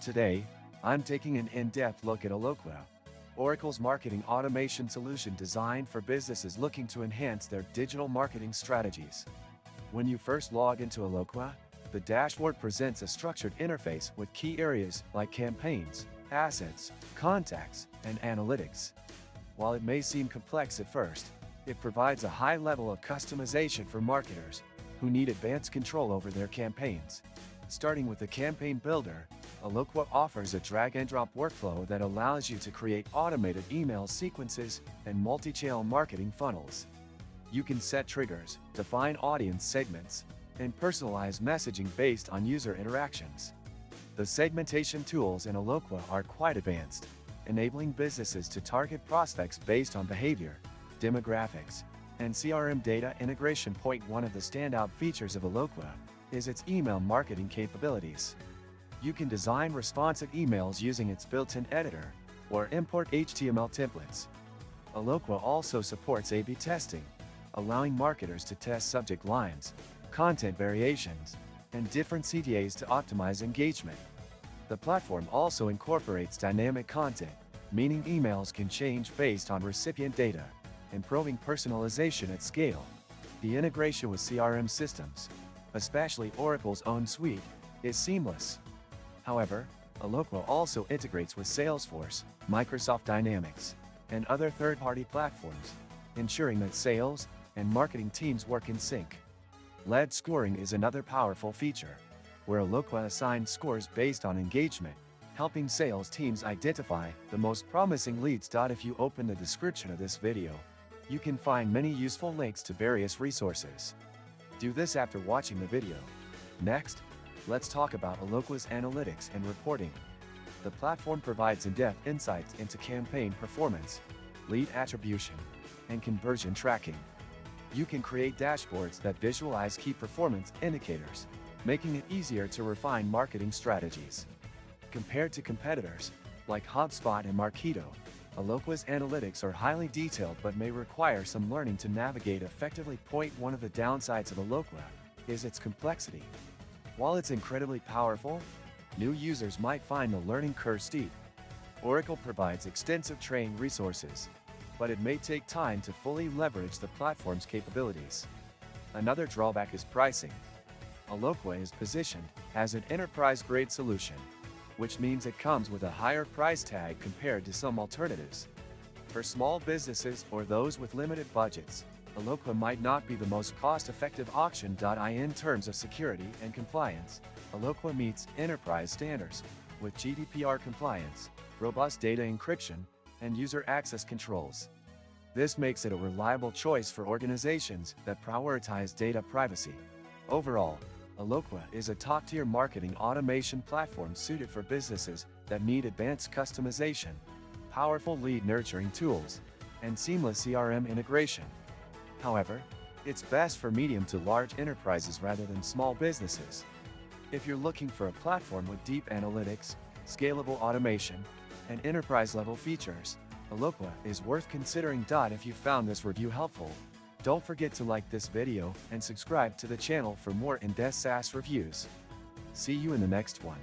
Today, I'm taking an in-depth look at Eloqua, Oracle's marketing automation solution designed for businesses looking to enhance their digital marketing strategies. When you first log into Eloqua, the dashboard presents a structured interface with key areas like campaigns, assets, contacts, and analytics. While it may seem complex at first, it provides a high level of customization for marketers who need advanced control over their campaigns. Starting with the Campaign Builder, Eloqua offers a drag-and-drop workflow that allows you to create automated email sequences and multi-channel marketing funnels. You can set triggers, define audience segments, and personalize messaging based on user interactions. The segmentation tools in Eloqua are quite advanced, enabling businesses to target prospects based on behavior, demographics, and CRM data integration. One of the standout features of Eloqua is its email marketing capabilities. You can design responsive emails using its built-in editor or import HTML templates. Eloqua also supports A/B testing, allowing marketers to test subject lines, content variations, and different CTAs to optimize engagement. The platform also incorporates dynamic content, meaning emails can change based on recipient data, improving personalization at scale. The integration with CRM systems, especially Oracle's own suite, is seamless. However, Eloqua also integrates with Salesforce, Microsoft Dynamics, and other third-party platforms, ensuring that sales and marketing teams work in sync. Lead scoring is another powerful feature, where Eloqua assigns scores based on engagement, helping sales teams identify the most promising leads. If you open the description of this video, you can find many useful links to various resources. Do this after watching the video. Next, let's talk about Eloqua's analytics and reporting. The platform provides in-depth insights into campaign performance, lead attribution, and conversion tracking. You can create dashboards that visualize key performance indicators, making it easier to refine marketing strategies. Compared to competitors, like HubSpot and Marketo, Eloqua's analytics are highly detailed but may require some learning to navigate effectively. One of the downsides of Eloqua is its complexity. While it's incredibly powerful, new users might find the learning curve steep. Oracle provides extensive training resources, but it may take time to fully leverage the platform's capabilities. Another drawback is pricing. Eloqua is positioned as an enterprise-grade solution, which means it comes with a higher price tag compared to some alternatives. For small businesses or those with limited budgets, Eloqua might not be the most cost-effective option. In terms of security and compliance, Eloqua meets enterprise standards with GDPR compliance, robust data encryption, and user access controls. This makes it a reliable choice for organizations that prioritize data privacy. Overall, Eloqua is a top-tier marketing automation platform suited for businesses that need advanced customization, powerful lead nurturing tools, and seamless CRM integration. However, it's best for medium to large enterprises rather than small businesses. If you're looking for a platform with deep analytics, scalable automation, and enterprise-level features, Eloqua is worth considering. If you found this review helpful, don't forget to like this video and subscribe to the channel for more in-depth SaaS reviews. See you in the next one.